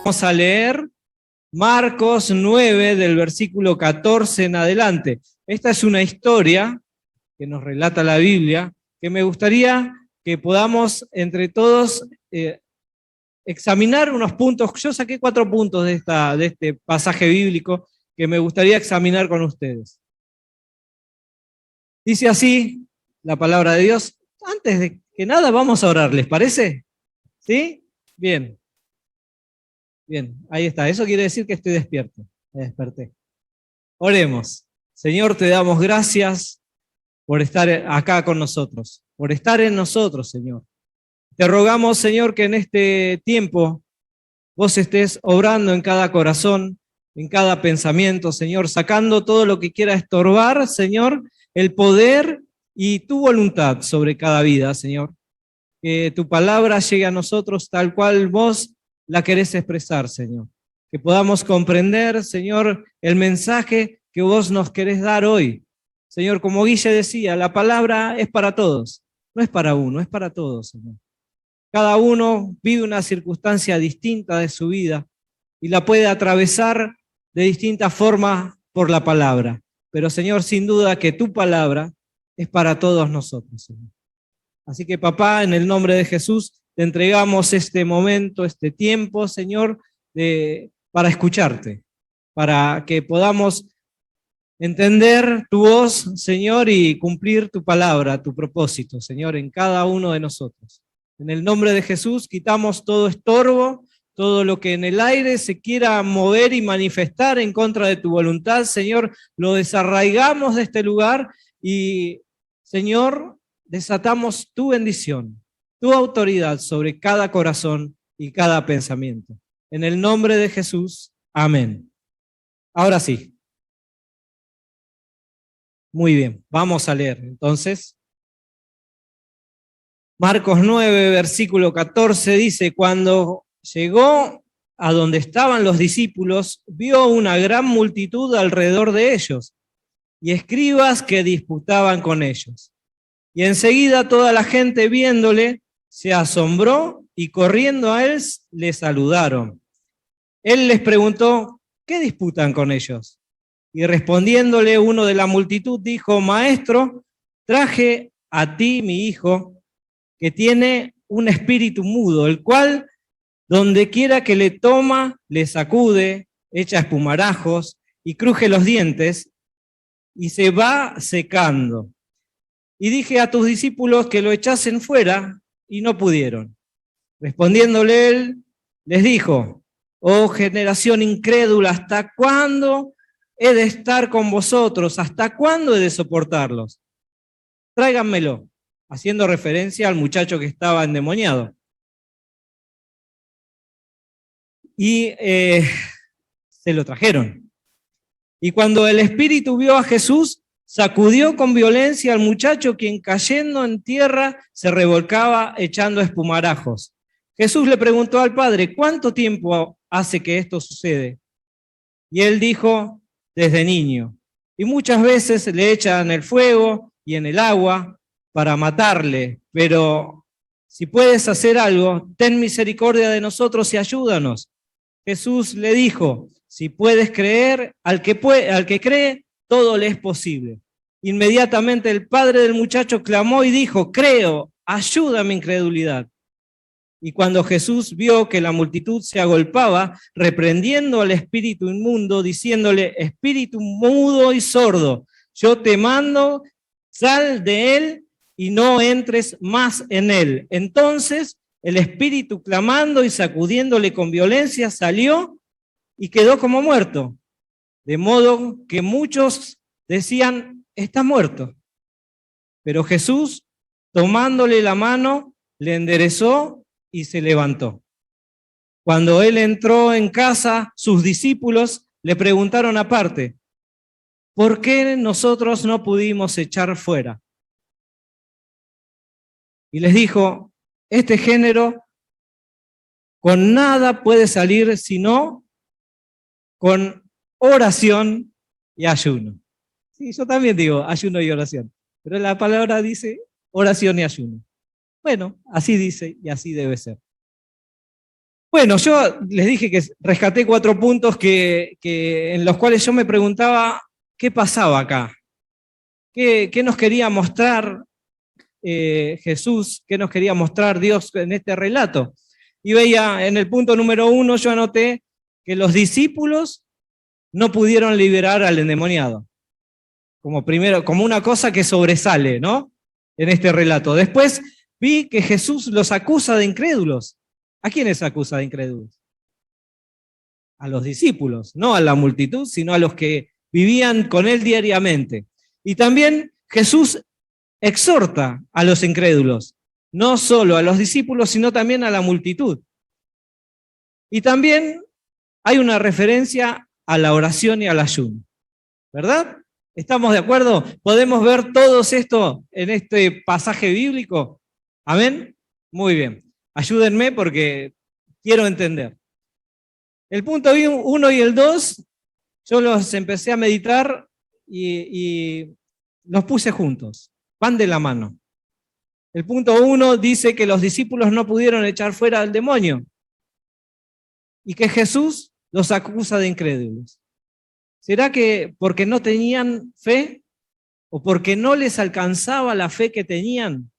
Vamos a leer Marcos 9 del versículo 14 en adelante. Esta es una historia que nos relata la Biblia, que me gustaría que podamos entre todos examinar unos puntos. Yo saqué 4 puntos de este pasaje bíblico que me gustaría examinar con ustedes. Dice así la palabra de Dios. Antes de que nada vamos a orar, ¿les parece? ¿Sí? Bien. Bien, ahí está. Eso quiere decir que estoy despierto. Me desperté. Oremos. Señor, te damos gracias por estar acá con nosotros, por estar en nosotros, Señor. Te rogamos, Señor, que en este tiempo vos estés obrando en cada corazón, en cada pensamiento, Señor, sacando todo lo que quiera estorbar, Señor, el poder y tu voluntad sobre cada vida, Señor. Que tu palabra llegue a nosotros tal cual vos la querés expresar, Señor. Que podamos comprender, Señor, el mensaje que vos nos querés dar hoy. Señor, como Guille decía, la palabra es para todos, no es para uno, es para todos, Señor. Cada uno vive una circunstancia distinta de su vida y la puede atravesar de distintas formas por la palabra. Pero, Señor, sin duda que tu palabra es para todos nosotros, Señor. Así que, papá, en el nombre de Jesús, te entregamos este momento, este tiempo, Señor, para escucharte, para que podamos entender tu voz, Señor, y cumplir tu palabra, tu propósito, Señor, en cada uno de nosotros. En el nombre de Jesús, quitamos todo estorbo, todo lo que en el aire se quiera mover y manifestar en contra de tu voluntad, Señor, lo desarraigamos de este lugar y, Señor, desatamos tu bendición, tu autoridad sobre cada corazón y cada pensamiento. En el nombre de Jesús, amén. Ahora sí. Muy bien, vamos a leer entonces. Marcos 9, versículo 14 dice, cuando llegó a donde estaban los discípulos, vio una gran multitud alrededor de ellos y escribas que disputaban con ellos. Y enseguida toda la gente viéndole se asombró y corriendo a él le saludaron. Él les preguntó, ¿qué disputan con ellos? Y respondiéndole uno de la multitud dijo, Maestro, traje a ti mi hijo, que tiene un espíritu mudo, el cual donde quiera que le toma, le sacude, echa espumarajos y cruje los dientes y se va secando. Y dije a tus discípulos que lo echasen fuera y no pudieron. Respondiéndole él, les dijo, oh generación incrédula, ¿hasta cuándo he de estar con vosotros? ¿Hasta cuándo he de soportarlos? Tráiganmelo, haciendo referencia al muchacho que estaba endemoniado. Y se lo trajeron. Y cuando el espíritu vio a Jesús, sacudió con violencia al muchacho, quien cayendo en tierra se revolcaba echando espumarajos. Jesús le preguntó al padre, ¿cuánto tiempo hace que esto sucede? Y él dijo, desde niño. Y muchas veces le echan el fuego y en el agua para matarle, pero si puedes hacer algo, ten misericordia de nosotros y ayúdanos. Jesús le dijo, si puedes creer, al que cree, todo le es posible. Inmediatamente el padre del muchacho clamó y dijo, creo, ayuda a mi incredulidad. Y cuando Jesús vio que la multitud se agolpaba, reprendiendo al espíritu inmundo, diciéndole, espíritu mudo y sordo, yo te mando, sal de él y no entres más en él. Entonces el espíritu, clamando y sacudiéndole con violencia, salió y quedó como muerto. De modo que muchos decían, está muerto. Pero Jesús, tomándole la mano, le enderezó y se levantó. Cuando él entró en casa, sus discípulos le preguntaron aparte, ¿por qué nosotros no pudimos echar fuera? Y les dijo, este género con nada puede salir sino con oración y ayuno. Sí, yo también digo ayuno y oración, pero la palabra dice oración y ayuno. Bueno, así dice y así debe ser. Bueno, yo les dije que rescaté 4 puntos en los cuales yo me preguntaba qué pasaba acá, qué nos quería mostrar Jesús, qué nos quería mostrar Dios en este relato. Y veía en el punto número 1, yo anoté que los discípulos no pudieron liberar al endemoniado, como una cosa que sobresale, ¿no? En este relato. Después vi que Jesús los acusa de incrédulos. ¿A quiénes acusa de incrédulos? A los discípulos, no a la multitud, sino a los que vivían con él diariamente. Y también Jesús exhorta a los incrédulos, no solo a los discípulos, sino también a la multitud. Y también hay una referencia a la oración y al ayuno, ¿verdad? ¿Estamos de acuerdo? ¿Podemos ver todo esto en este pasaje bíblico? ¿Amén? Muy bien. Ayúdenme porque quiero entender. El punto 1 y el 2, yo los empecé a meditar y los puse juntos. Van de la mano. El punto 1 dice que los discípulos no pudieron echar fuera al demonio y que Jesús los acusa de incrédulos. ¿Será que porque no tenían fe o porque no les alcanzaba la fe que tenían,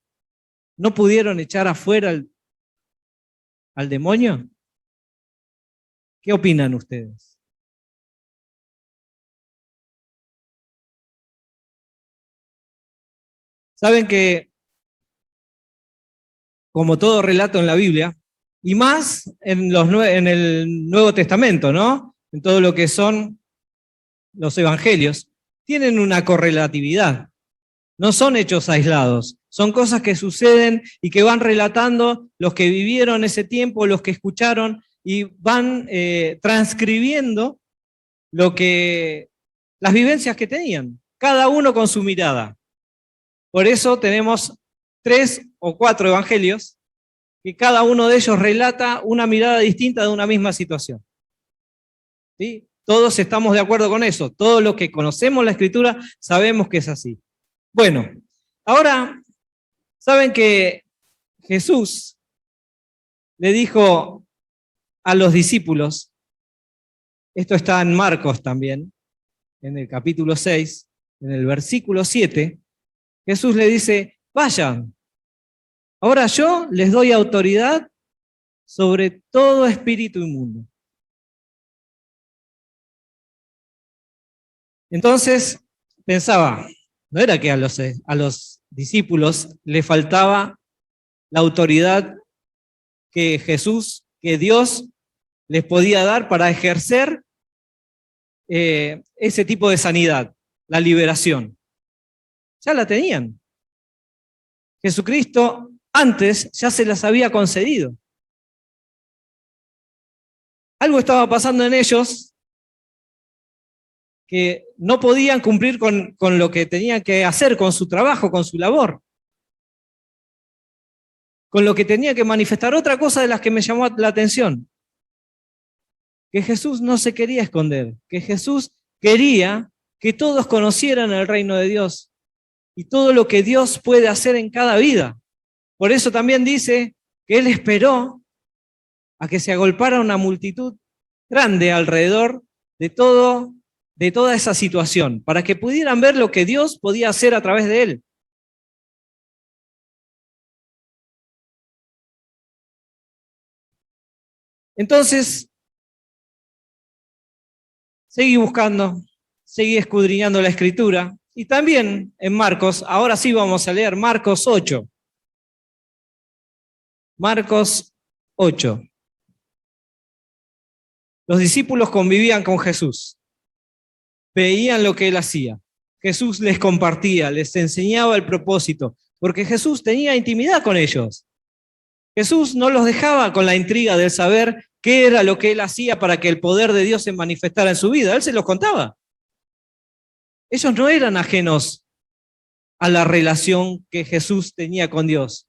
no pudieron echar afuera al demonio? ¿Qué opinan ustedes? Saben que, como todo relato en la Biblia, y más en el Nuevo Testamento, ¿no? En todo lo que son los evangelios, tienen una correlatividad. No son hechos aislados, son cosas que suceden y que van relatando los que vivieron ese tiempo, los que escucharon, y van transcribiendo las vivencias que tenían, cada uno con su mirada. Por eso tenemos 3 o 4 evangelios, que cada uno de ellos relata una mirada distinta de una misma situación. ¿Sí? Todos estamos de acuerdo con eso, todos los que conocemos la Escritura sabemos que es así. Bueno, ahora, saben que Jesús le dijo a los discípulos, esto está en Marcos también, en el capítulo 6, en el versículo 7, Jesús le dice, vayan, ahora yo les doy autoridad sobre todo espíritu inmundo. Entonces, pensaba, no era que a los discípulos les faltaba la autoridad que Jesús, que Dios les podía dar para ejercer ese tipo de sanidad, la liberación. Ya la tenían. Jesucristo antes ya se las había concedido. Algo estaba pasando en ellos que no podían cumplir con lo que tenían que hacer, con su trabajo, con su labor, con lo que tenía que manifestar. Otra cosa de las que me llamó la atención, que Jesús no se quería esconder, que Jesús quería que todos conocieran el reino de Dios y todo lo que Dios puede hacer en cada vida. Por eso también dice que Él esperó a que se agolpara una multitud grande alrededor de toda esa situación, para que pudieran ver lo que Dios podía hacer a través de Él. Entonces, seguí buscando, seguí escudriñando la Escritura, y también en Marcos, ahora sí vamos a leer Marcos 8. Marcos 8. Los discípulos convivían con Jesús, veían lo que Él hacía. Jesús les compartía, les enseñaba el propósito, porque Jesús tenía intimidad con ellos. Jesús no los dejaba con la intriga de saber qué era lo que Él hacía para que el poder de Dios se manifestara en su vida. Él se los contaba. Ellos no eran ajenos a la relación que Jesús tenía con Dios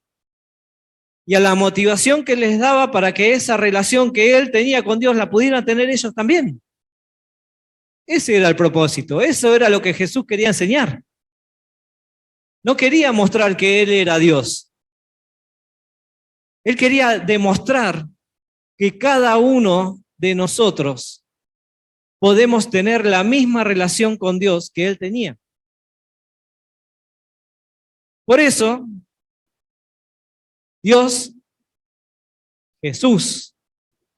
y a la motivación que les daba para que esa relación que Él tenía con Dios la pudieran tener ellos también. Ese era el propósito, eso era lo que Jesús quería enseñar. No quería mostrar que Él era Dios. Él quería demostrar que cada uno de nosotros podemos tener la misma relación con Dios que él tenía. Por eso, Dios, Jesús,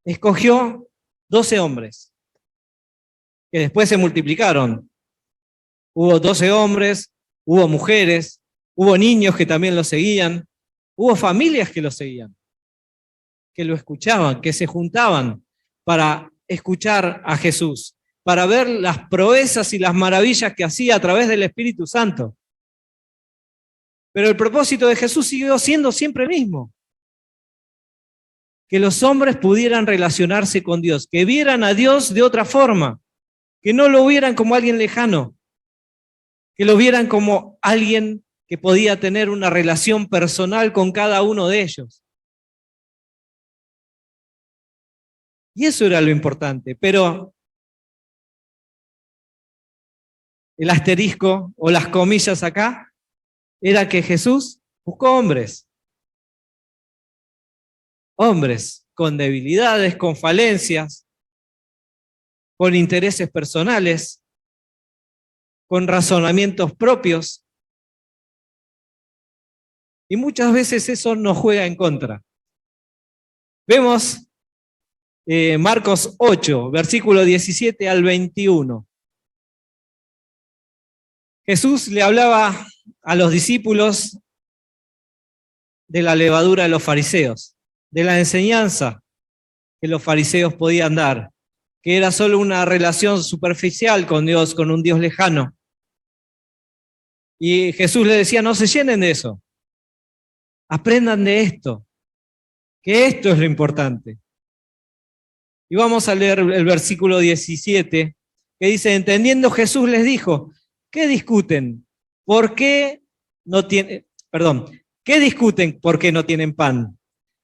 escogió 12 hombres, que después se multiplicaron. Hubo 12 hombres, hubo mujeres, hubo niños que también lo seguían, hubo familias que lo seguían, que lo escuchaban, que se juntaban para escuchar a Jesús, para ver las proezas y las maravillas que hacía a través del Espíritu Santo. Pero el propósito de Jesús siguió siendo siempre el mismo: que los hombres pudieran relacionarse con Dios, que vieran a Dios de otra forma, que no lo vieran como alguien lejano, que lo vieran como alguien que podía tener una relación personal con cada uno de ellos. Y eso era lo importante, pero el asterisco o las comillas acá era que Jesús buscó hombres con debilidades, con falencias, con intereses personales, con razonamientos propios. Y muchas veces eso nos juega en contra. Vemos Marcos 8, versículo 17 al 21. Jesús le hablaba a los discípulos de la levadura de los fariseos, de la enseñanza que los fariseos podían dar, que era solo una relación superficial con Dios, con un Dios lejano. Y Jesús le decía: no se llenen de eso, aprendan de esto, que esto es lo importante. Y vamos a leer el versículo 17, que dice: entendiendo Jesús les dijo, ¿qué discuten? ¿Por qué no tienen, qué discuten porque no tienen pan?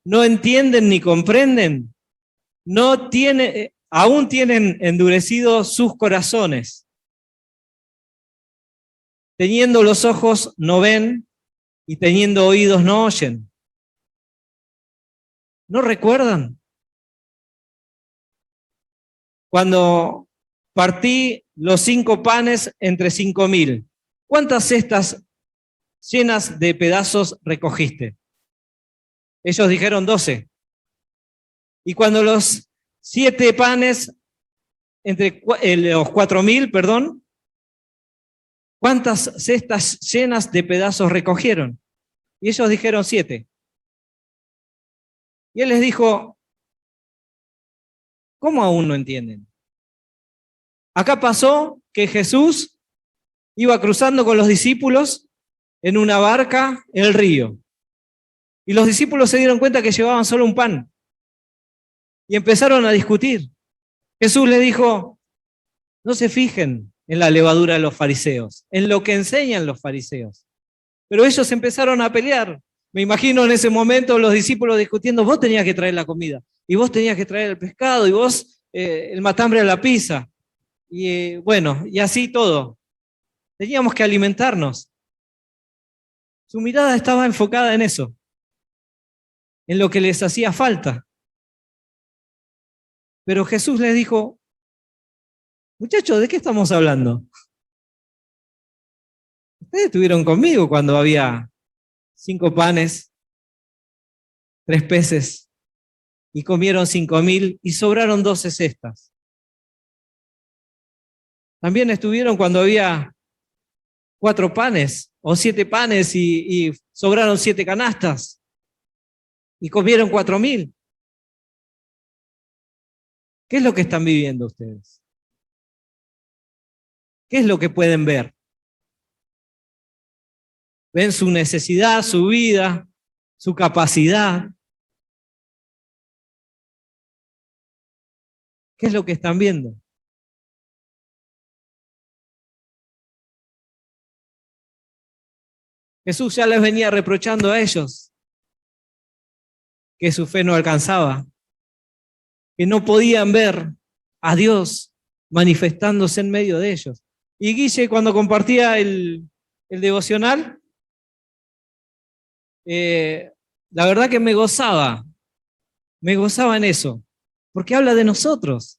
¿No entienden ni comprenden? No tienen, aún tienen endurecidos sus corazones. Teniendo los ojos no ven y teniendo oídos no oyen. ¿No recuerdan? Cuando partí los 5 panes entre 5.000, ¿cuántas cestas llenas de pedazos recogiste? Ellos dijeron 12. Y cuando los 7 panes entre los 4.000, ¿cuántas cestas llenas de pedazos recogieron? Y ellos dijeron 7. Y él les dijo: ¿cómo aún no entienden? Acá pasó que Jesús iba cruzando con los discípulos en una barca en el río. Y los discípulos se dieron cuenta que llevaban solo un pan. Y empezaron a discutir. Jesús les dijo: no se fijen en la levadura de los fariseos, en lo que enseñan los fariseos. Pero ellos empezaron a pelear. Me imagino en ese momento los discípulos discutiendo: vos tenías que traer la comida, y vos tenías que traer el pescado, y vos el matambre a la pizza. Y bueno, y así todo. Teníamos que alimentarnos. Su mirada estaba enfocada en eso, en lo que les hacía falta. Pero Jesús les dijo: muchachos, ¿de qué estamos hablando? Ustedes estuvieron conmigo cuando había 5 panes, 3 peces, y comieron 5.000 y sobraron 12 cestas. También estuvieron cuando había 4 panes o 7 panes y sobraron 7 canastas y comieron 4.000. ¿Qué es lo que están viviendo ustedes? ¿Qué es lo que pueden ver? ¿Ven su necesidad, su vida, su capacidad? ¿Qué es lo que están viendo? Jesús ya les venía reprochando a ellos que su fe no alcanzaba, que no podían ver a Dios manifestándose en medio de ellos. Y Guille, cuando compartía el devocional, la verdad que me gozaba Me gozaba en eso, porque habla de nosotros,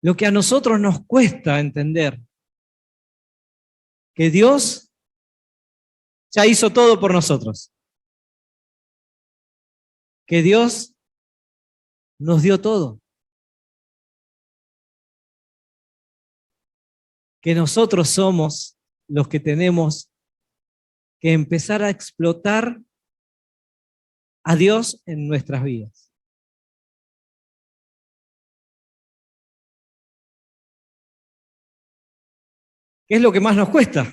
lo que a nosotros nos cuesta entender, que Dios ya hizo todo por nosotros, que Dios nos dio todo, que nosotros somos los que tenemos que empezar a explotar a Dios en nuestras vidas. ¿Qué es lo que más nos cuesta?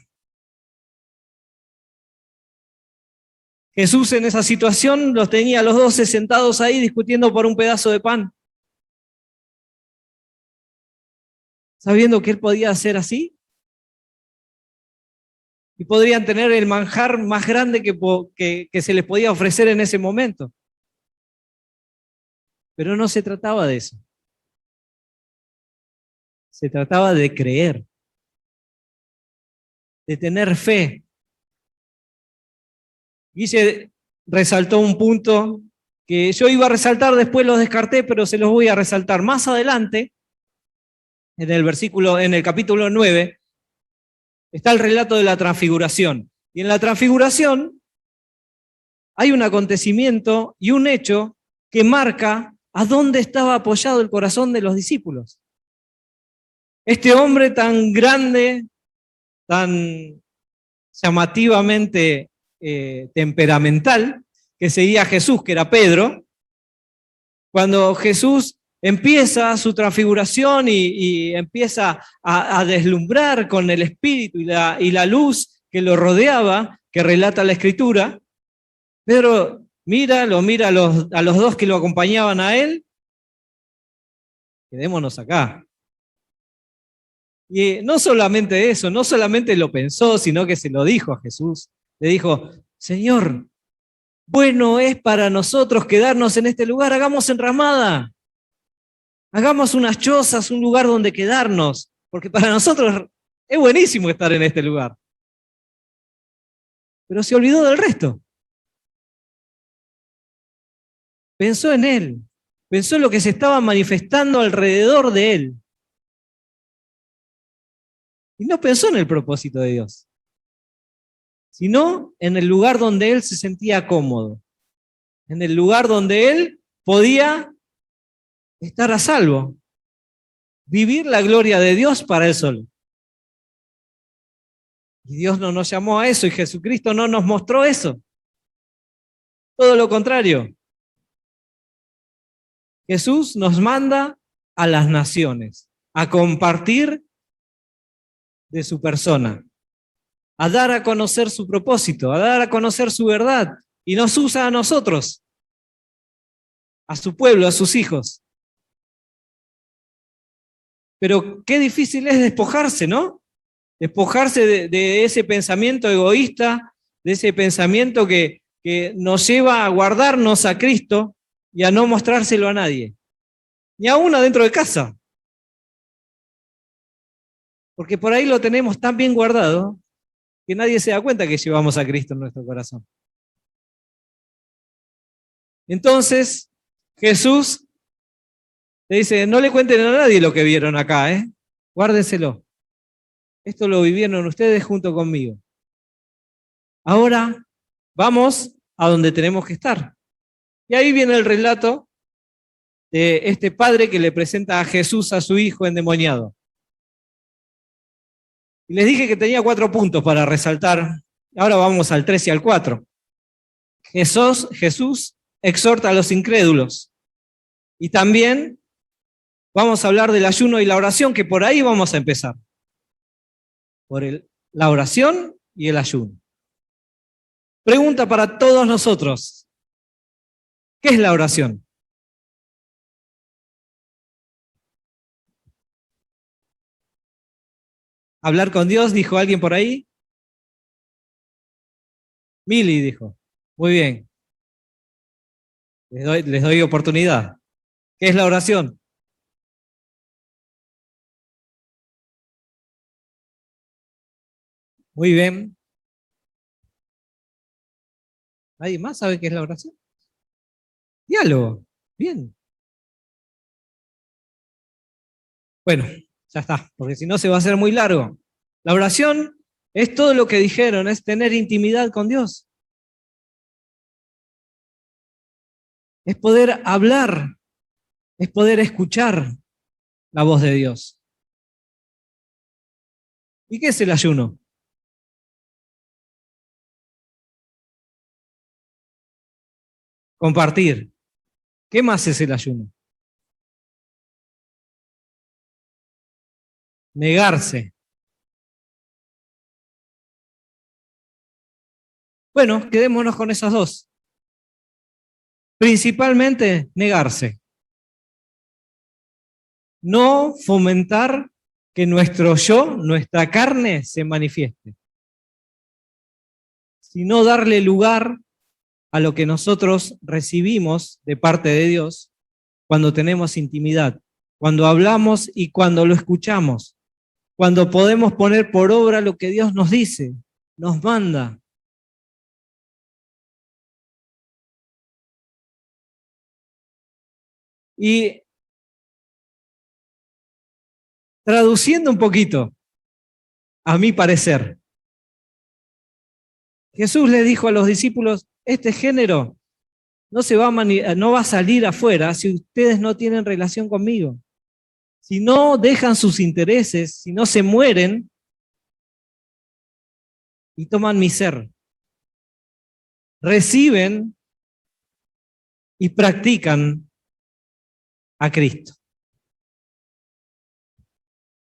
Jesús en esa situación los tenía a los 12 sentados ahí discutiendo por un pedazo de pan, sabiendo que él podía hacer así y podrían tener el manjar más grande que se les podía ofrecer en ese momento. Pero no se trataba de eso. Se trataba de creer, de tener fe. Guille resaltó un punto que yo iba a resaltar, después los descarté, pero se los voy a resaltar. Más adelante, en el capítulo 9, está el relato de la transfiguración. Y en la transfiguración hay un acontecimiento y un hecho que marca a dónde estaba apoyado el corazón de los discípulos. Este hombre tan grande, tan llamativamente temperamental, que seguía a Jesús, que era Pedro, cuando Jesús empieza su transfiguración y empieza a deslumbrar con el Espíritu y la luz que lo rodeaba, que relata la Escritura, Pedro lo mira a los dos que lo acompañaban a él, quedémonos acá. Y no solamente eso, no solamente lo pensó, sino que se lo dijo a Jesús. Le dijo, Señor, bueno es para nosotros quedarnos en este lugar, hagamos enramada, hagamos unas chozas, un lugar donde quedarnos, porque para nosotros es buenísimo estar en este lugar. Pero se olvidó del resto. Pensó en él, pensó en lo que se estaba manifestando alrededor de él. Y no pensó en el propósito de Dios, sino en el lugar donde él se sentía cómodo, en el lugar donde él podía estar a salvo, vivir la gloria de Dios para él solo. Y Dios no nos llamó a eso y Jesucristo no nos mostró eso. Todo lo contrario. Jesús nos manda a las naciones a compartir de su persona, a dar a conocer su propósito, a dar a conocer su verdad. Y nos usa a nosotros, a su pueblo, a sus hijos. Pero qué difícil es despojarse, ¿no? Despojarse de ese pensamiento egoísta, de ese pensamiento que nos lleva a guardarnos a Cristo y a no mostrárselo a nadie, ni aún adentro de casa. Porque por ahí lo tenemos tan bien guardado que nadie se da cuenta que llevamos a Cristo en nuestro corazón. Entonces, Jesús le dice, no le cuenten a nadie lo que vieron acá, ¿eh? Guárdenselo. Esto lo vivieron ustedes junto conmigo. Ahora vamos a donde tenemos que estar. Y ahí viene el relato de este padre que le presenta a Jesús a su hijo endemoniado. Y les dije que tenía 4 puntos para resaltar. Ahora vamos al 3 y al 4. Jesús exhorta a los incrédulos. Y también vamos a hablar del ayuno y la oración, que por ahí vamos a empezar. Por la oración y el ayuno. Pregunta para todos nosotros. ¿Qué es la oración? ¿Hablar con Dios? ¿Dijo alguien por ahí? Mili dijo. Muy bien. Les doy oportunidad. ¿Qué es la oración? Muy bien. ¿Nadie más sabe qué es la oración? Diálogo. Bien. Bueno, ya está, porque si no se va a hacer muy largo. La oración es todo lo que dijeron, es tener intimidad con Dios. Es poder hablar, es poder escuchar la voz de Dios. ¿Y qué es el ayuno? Compartir. ¿Qué más es el ayuno? Negarse. Bueno, quedémonos con esas dos. Principalmente negarse. No fomentar que nuestro yo, nuestra carne, se manifieste, sino darle lugar a lo que nosotros recibimos de parte de Dios cuando tenemos intimidad, cuando hablamos y cuando lo escuchamos, cuando podemos poner por obra lo que Dios nos dice, nos manda. Y traduciendo un poquito, a mi parecer, Jesús le dijo a los discípulos, este género no va a salir afuera si ustedes no tienen relación conmigo. Si no dejan sus intereses, si no se mueren y toman mi ser, reciben y practican a Cristo.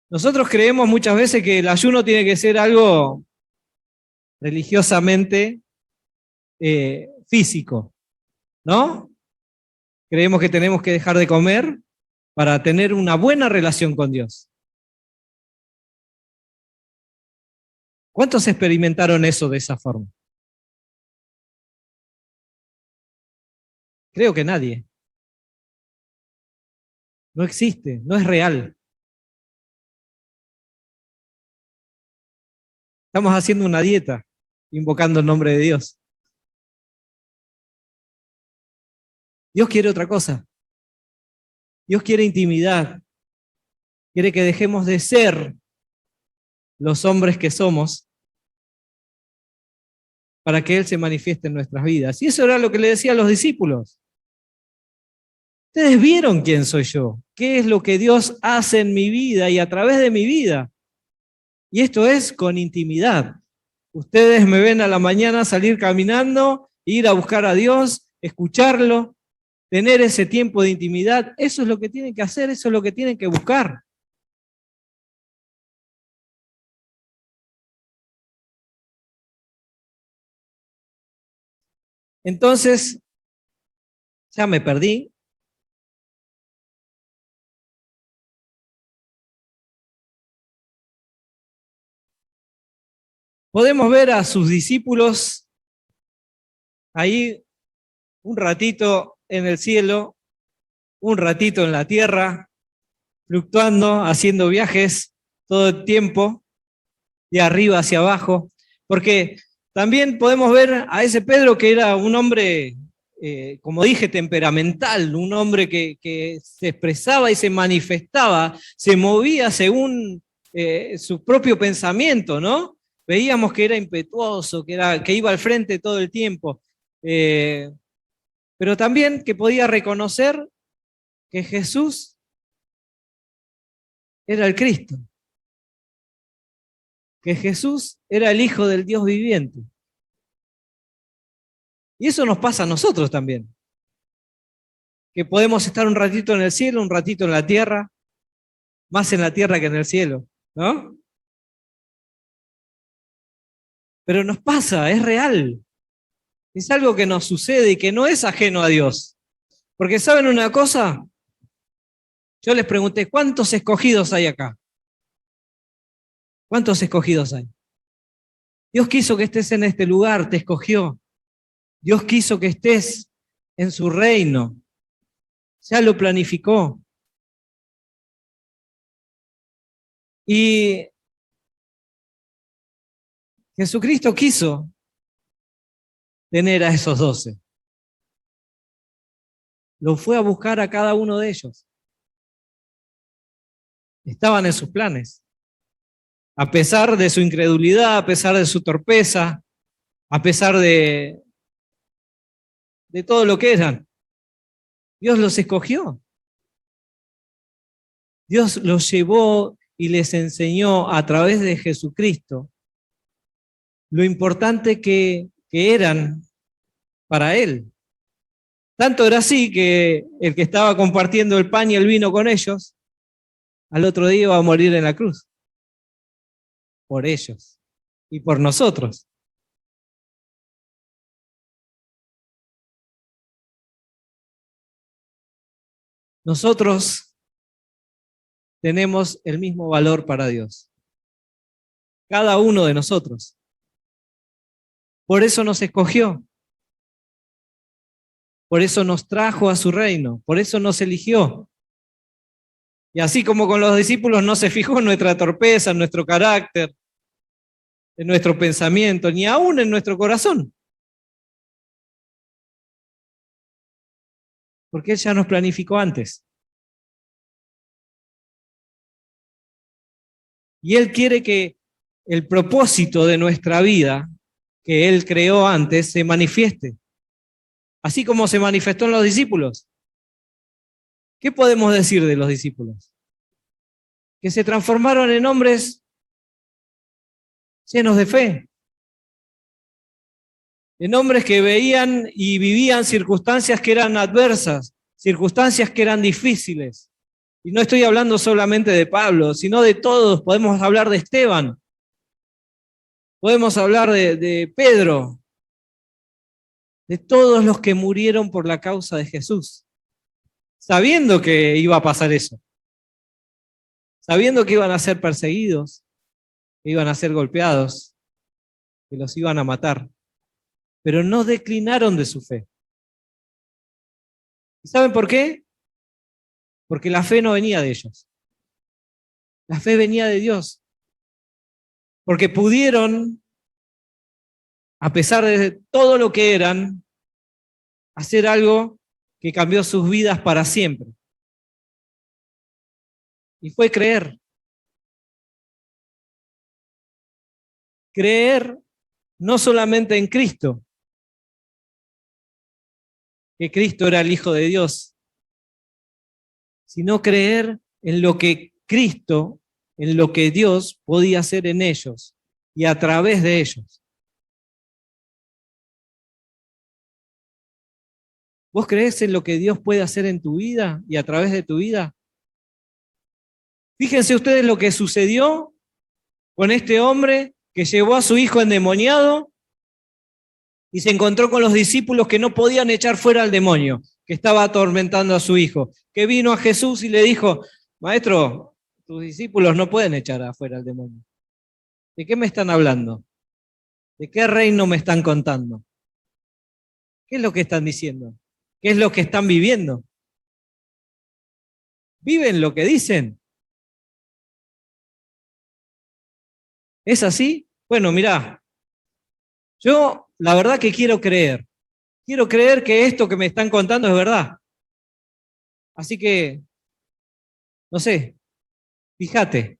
Nosotros creemos muchas veces que el ayuno tiene que ser algo religiosamente físico, ¿no? Creemos que tenemos que dejar de comer para tener una buena relación con Dios. ¿Cuántos experimentaron eso de esa forma? Creo que nadie. No existe, no es real. Estamos haciendo una dieta, invocando el nombre de Dios. Dios quiere otra cosa. Dios quiere intimidad. Quiere que dejemos de ser los hombres que somos para que Él se manifieste en nuestras vidas. Y eso era lo que le decía a los discípulos. Ustedes vieron quién soy yo, qué es lo que Dios hace en mi vida y a través de mi vida. Y esto es con intimidad. Ustedes me ven a la mañana salir caminando, ir a buscar a Dios, escucharlo, tener ese tiempo de intimidad. Eso es lo que tienen que hacer, eso es lo que tienen que buscar. Entonces, ya me perdí. Podemos ver a sus discípulos ahí un ratito en el cielo, un ratito en la tierra, fluctuando, haciendo viajes todo el tiempo, de arriba hacia abajo, porque también podemos ver a ese Pedro que era un hombre, como dije, temperamental, un hombre que se expresaba y se manifestaba, se movía según su propio pensamiento, ¿no? Veíamos que era impetuoso, que iba al frente todo el tiempo, eh, pero también que podía reconocer que Jesús era el Cristo, que Jesús era el Hijo del Dios viviente. Y eso nos pasa a nosotros también, que podemos estar un ratito en el cielo, un ratito en la tierra, más en la tierra que en el cielo, ¿no? Pero nos pasa, es real, es algo que nos sucede y que no es ajeno a Dios. Porque ¿saben una cosa? Yo les pregunté, ¿cuántos escogidos hay acá? ¿Cuántos escogidos hay? Dios quiso que estés en este lugar, te escogió. Dios quiso que estés en su reino, ya lo planificó. Y Jesucristo quiso tener a esos 12. Lo fue a buscar a cada uno de ellos. Estaban en sus planes. A pesar de su incredulidad, a pesar de su torpeza, a pesar de todo lo que eran, Dios los escogió. Dios los llevó y les enseñó a través de Jesucristo lo importante que eran para Él. Tanto era así que el que estaba compartiendo el pan y el vino con ellos, al otro día iba a morir en la cruz. Por ellos y por nosotros. Nosotros tenemos el mismo valor para Dios. Cada uno de nosotros. Por eso nos escogió. Por eso nos trajo a su reino. Por eso nos eligió. Y así como con los discípulos no se fijó en nuestra torpeza, en nuestro carácter, en nuestro pensamiento, ni aún en nuestro corazón. Porque Él ya nos planificó antes. Y Él quiere que el propósito de nuestra vida, que Él creó antes, se manifieste. Así como se manifestó en los discípulos. ¿Qué podemos decir de los discípulos? Que se transformaron en hombres llenos de fe, en hombres que veían y vivían circunstancias que eran adversas, circunstancias que eran difíciles. Y no estoy hablando solamente de Pablo, sino de todos. Podemos hablar de Esteban, podemos hablar de Pedro, de todos los que murieron por la causa de Jesús, sabiendo que iba a pasar eso, sabiendo que iban a ser perseguidos, que iban a ser golpeados, que los iban a matar, pero no declinaron de su fe. ¿Y saben por qué? Porque la fe no venía de ellos. La fe venía de Dios. Porque pudieron, a pesar de todo lo que eran, hacer algo que cambió sus vidas para siempre. Y fue creer. Creer no solamente en Cristo, que Cristo era el Hijo de Dios, sino creer en lo que Cristo, en lo que Dios podía hacer en ellos y a través de ellos. ¿Vos creés en lo que Dios puede hacer en tu vida y a través de tu vida? Fíjense ustedes lo que sucedió con este hombre que llevó a su hijo endemoniado y se encontró con los discípulos que no podían echar fuera al demonio, que estaba atormentando a su hijo, que vino a Jesús y le dijo: Maestro, tus discípulos no pueden echar afuera al demonio. ¿De qué me están hablando? ¿De qué reino me están contando? ¿Qué es lo que están diciendo? ¿Qué es lo que están viviendo? ¿Viven lo que dicen? ¿Es así? Bueno, mirá, yo la verdad que quiero creer que esto que me están contando es verdad. Así que, no sé, fíjate.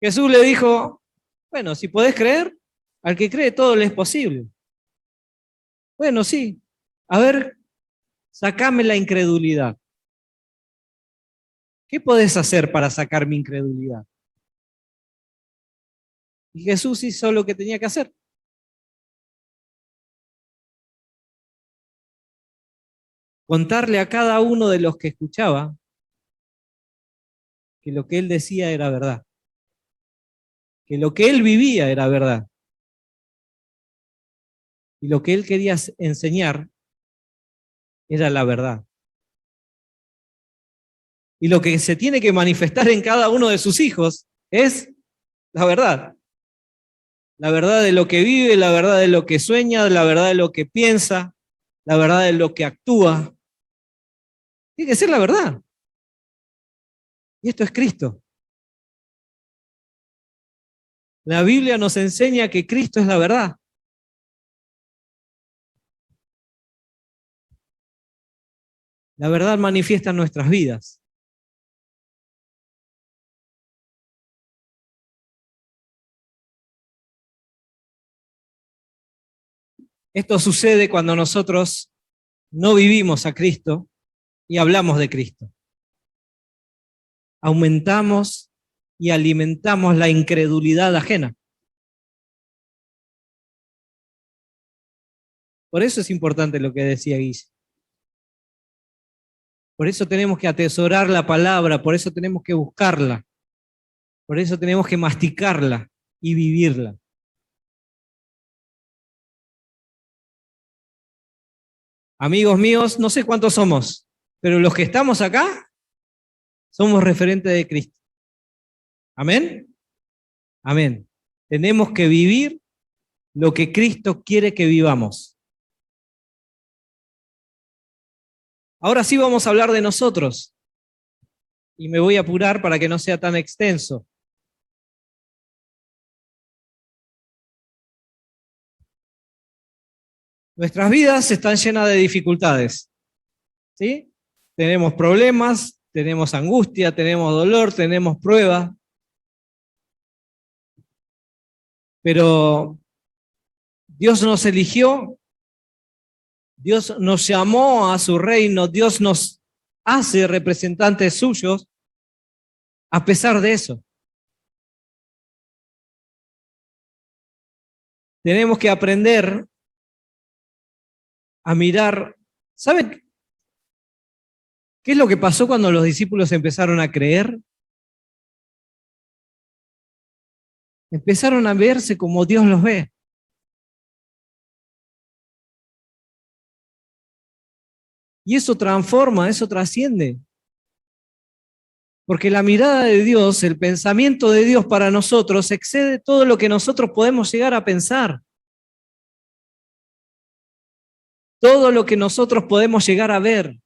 Jesús le dijo: bueno, si podés creer, al que cree todo le es posible. Bueno, sí. A ver, sacame la incredulidad. ¿Qué podés hacer para sacar mi incredulidad? Y Jesús hizo lo que tenía que hacer. Contarle a cada uno de los que escuchaba que lo que él decía era verdad, que lo que él vivía era verdad, y lo que él quería enseñar era la verdad. Y lo que se tiene que manifestar en cada uno de sus hijos es la verdad. La verdad de lo que vive, la verdad de lo que sueña, la verdad de lo que piensa, la verdad de lo que actúa. Tiene que ser la verdad. Y esto es Cristo. La Biblia nos enseña que Cristo es la verdad. La verdad manifiesta en nuestras vidas. Esto sucede cuando nosotros no vivimos a Cristo y hablamos de Cristo. Aumentamos y alimentamos la incredulidad ajena. Por eso es importante lo que decía Guille. Por eso tenemos que atesorar la palabra, por eso tenemos que buscarla, por eso tenemos que masticarla y vivirla. Amigos míos, no sé cuántos somos, pero los que estamos acá somos referentes de Cristo. ¿Amén? Amén. Tenemos que vivir lo que Cristo quiere que vivamos. Ahora sí vamos a hablar de nosotros. Y me voy a apurar para que no sea tan extenso. Nuestras vidas están llenas de dificultades. ¿Sí? Tenemos problemas, tenemos angustia, tenemos dolor, tenemos pruebas. Pero Dios nos eligió, Dios nos llamó a su reino, Dios nos hace representantes suyos a pesar de eso. Tenemos que aprender a mirar. ¿Saben qué es lo que pasó cuando los discípulos empezaron a creer? Empezaron a verse como Dios los ve. Y eso transforma, eso trasciende. Porque la mirada de Dios, el pensamiento de Dios para nosotros excede todo lo que nosotros podemos llegar a pensar. Todo lo que nosotros podemos llegar a ver.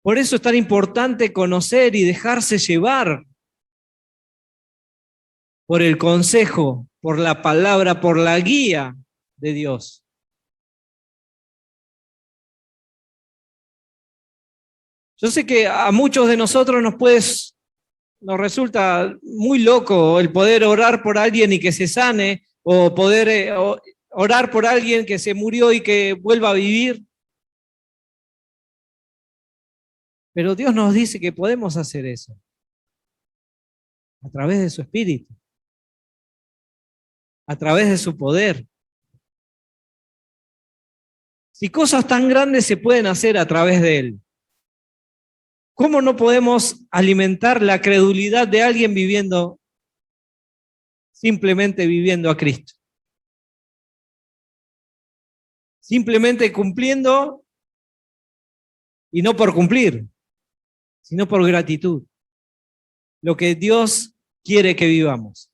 Por eso es tan importante conocer y dejarse llevar por el consejo, por la palabra, por la guía de Dios. Yo sé que a muchos de nosotros nos resulta muy loco el poder orar por alguien y que se sane, o poder orar por alguien que se murió y que vuelva a vivir. Pero Dios nos dice que podemos hacer eso a través de su Espíritu, a través de su poder. Si cosas tan grandes se pueden hacer a través de Él, ¿cómo no podemos alimentar la credulidad de alguien simplemente viviendo a Cristo? Simplemente cumpliendo, y no por cumplir, sino por gratitud. Lo que Dios quiere que vivamos.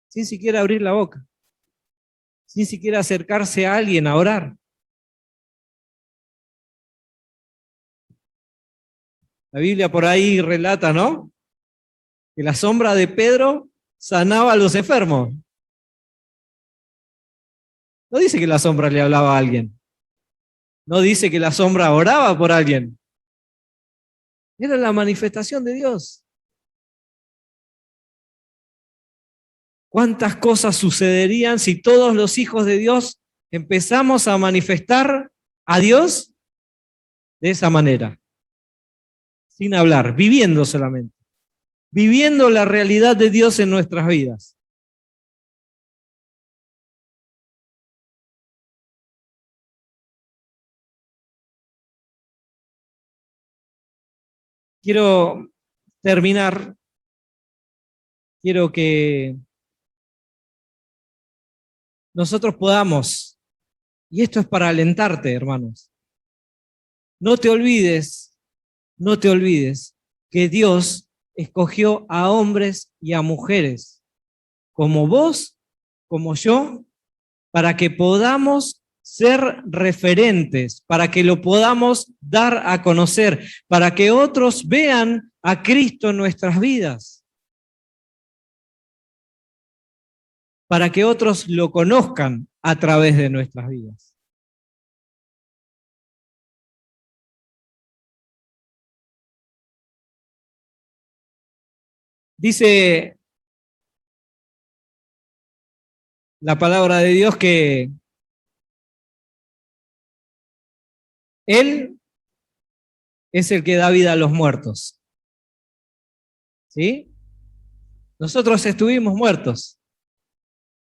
Sin siquiera abrir la boca. Sin siquiera acercarse a alguien a orar. La Biblia por ahí relata, ¿no? Que la sombra de Pedro sanaba a los enfermos. No dice que la sombra le hablaba a alguien. No dice que la sombra oraba por alguien. Era la manifestación de Dios. ¿Cuántas cosas sucederían si todos los hijos de Dios empezamos a manifestar a Dios de esa manera? Sin hablar, viviendo solamente. Viviendo la realidad de Dios en nuestras vidas. Quiero terminar. Quiero que nosotros podamos, y esto es para alentarte, hermanos, no te olvides que Dios escogió a hombres y a mujeres, como vos, como yo, para que podamos ser referentes, para que lo podamos dar a conocer, para que otros vean a Cristo en nuestras vidas. para que otros lo conozcan a través de nuestras vidas. Dice la palabra de Dios que Él es el que da vida a los muertos. ¿Sí? Nosotros estuvimos muertos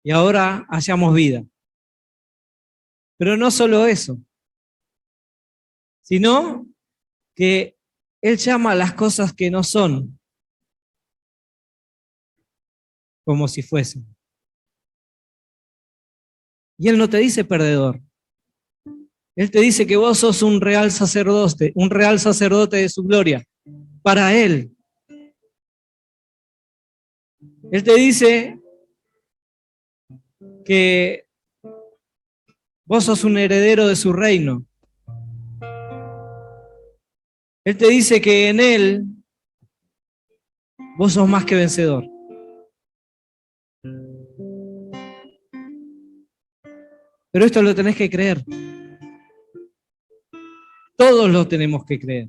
y ahora hallamos vida. Pero no solo eso, sino que Él llama a las cosas que no son como si fuesen. Y Él no te dice perdedor. Él te dice que vos sos un real sacerdote de su gloria, para Él. Él te dice que vos sos un heredero de su reino. Él te dice que en Él vos sos más que vencedor. Pero esto lo tenés que creer. Todos lo tenemos que creer.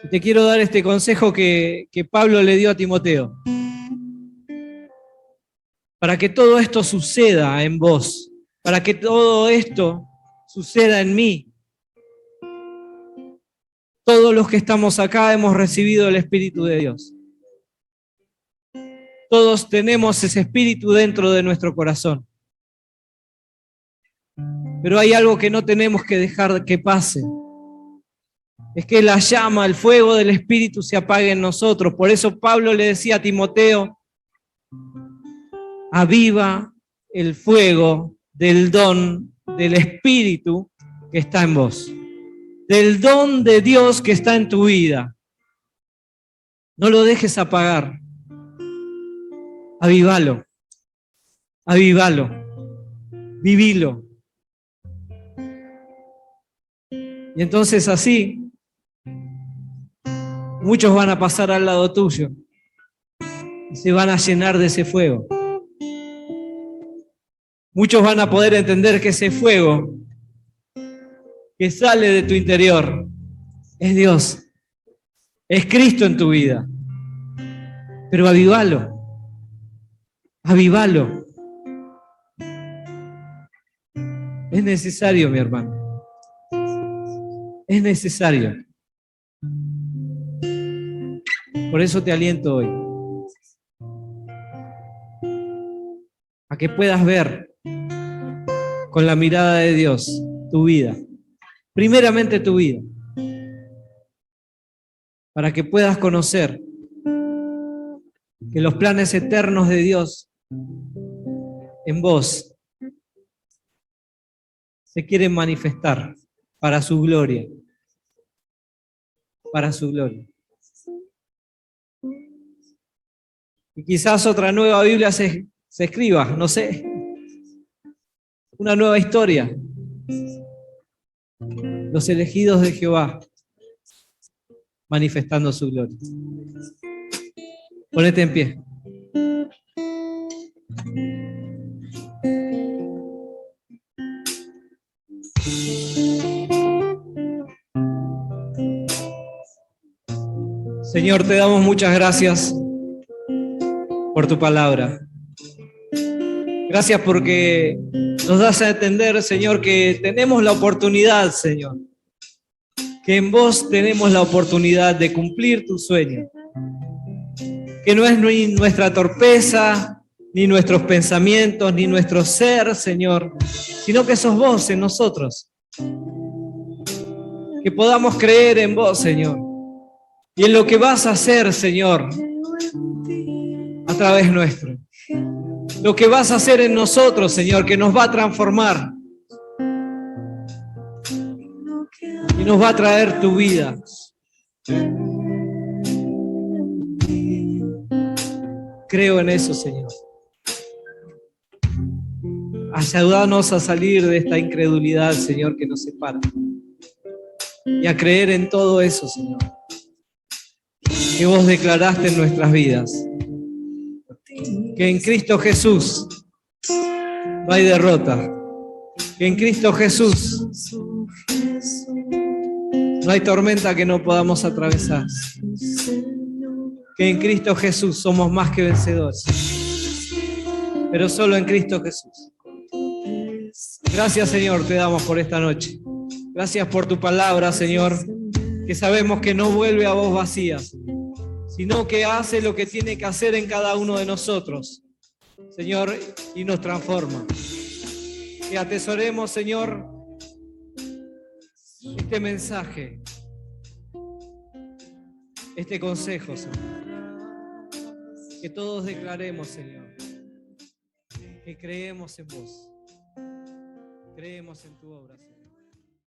Y te quiero dar este consejo que Pablo le dio a Timoteo. Para que todo esto suceda en vos, para que todo esto suceda en mí. Todos los que estamos acá hemos recibido el Espíritu de Dios. Todos tenemos ese Espíritu dentro de nuestro corazón. Pero hay algo que no tenemos que dejar que pase. Es que la llama, el fuego del Espíritu se apague en nosotros. Por eso Pablo le decía a Timoteo, aviva el fuego del don del Espíritu que está en vos. Del don de Dios que está en tu vida. No lo dejes apagar. Avívalo. Avívalo. Vivilo. Y entonces así, muchos van a pasar al lado tuyo y se van a llenar de ese fuego. Muchos van a poder entender que ese fuego que sale de tu interior es Dios, es Cristo en tu vida. Pero avívalo, avívalo. Es necesario, mi hermano. Es necesario. Por eso te aliento hoy. A que puedas ver con la mirada de Dios tu vida. Primeramente tu vida. Para que puedas conocer que los planes eternos de Dios en vos se quieren manifestar para su gloria. Para su gloria. Y quizás otra nueva Biblia se escriba, no sé, una nueva historia. Los elegidos de Jehová manifestando su gloria. Ponete en pie. Señor, te damos muchas gracias por tu palabra. Gracias porque nos das a entender, Señor, que tenemos la oportunidad, Señor, que en vos tenemos la oportunidad de cumplir tu sueño, que no es ni nuestra torpeza, ni nuestros pensamientos, ni nuestro ser, Señor, sino que sos vos en nosotros. Que podamos creer en vos, Señor, y en lo que vas a hacer, Señor, a través nuestro. Lo que vas a hacer en nosotros, Señor, que nos va a transformar y nos va a traer tu vida. Creo en eso, Señor. Ayúdanos a salir de esta incredulidad, Señor, que nos separa. Y a creer en todo eso, Señor. que vos declaraste en nuestras vidas. Que en Cristo Jesús no hay derrota. Que en Cristo Jesús no hay tormenta que no podamos atravesar. Que en Cristo Jesús somos más que vencedores. Pero solo en Cristo Jesús. Gracias, Señor, te damos por esta noche. Gracias por tu palabra, Señor, que sabemos que no vuelve a vos vacía, sino que hace lo que tiene que hacer en cada uno de nosotros, Señor, y nos transforma. Que atesoremos, Señor, este mensaje, este consejo, Señor. Que todos declaremos, Señor, que creemos en vos, creemos en tu obra, Señor.